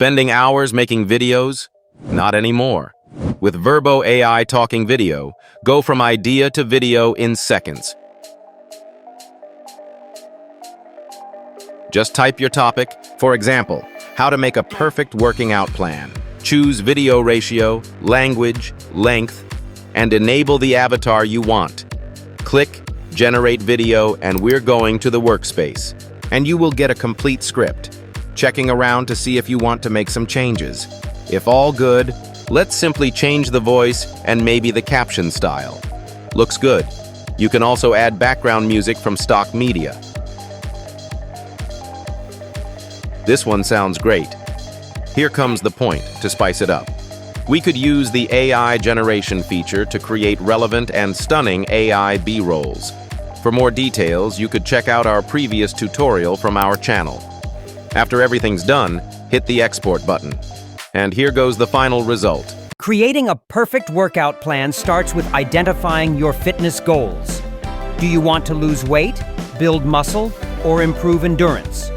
Spending hours making videos? Not anymore. With Virbo AI Talking Video, go from idea to video in seconds. Just type your topic, for example, how to make a perfect working out plan. Choose video ratio, language, length, and enable the avatar you want. Click Generate Video, and we're going to the workspace. And you will get a complete script, checking around to see if you want to make some changes. If all good, let's simply change the voice and maybe the caption style. Looks good. You can also add background music from stock media. This one sounds great. Here comes the point to spice it up. We could use the AI generation feature to create relevant and stunning AI B-rolls. For more details, you could check out our previous tutorial from our channel. After everything's done, hit the export button. And here goes the final result. Creating a perfect workout plan starts with identifying your fitness goals. Do you want to lose weight, build muscle, or improve endurance?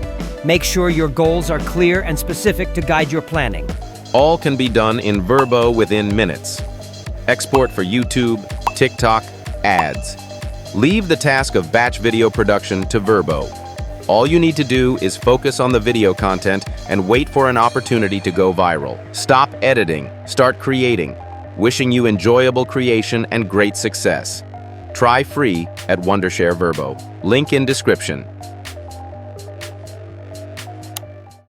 Make sure your goals are clear and specific to guide your planning. All can be done in Virbo within minutes. Export for YouTube, TikTok, ads. Leave the task of batch video production to Virbo. All you need to do is focus on the video content and wait for an opportunity to go viral. Stop editing, start creating. Wishing you enjoyable creation and great success. Try free at Wondershare Virbo. Link in description.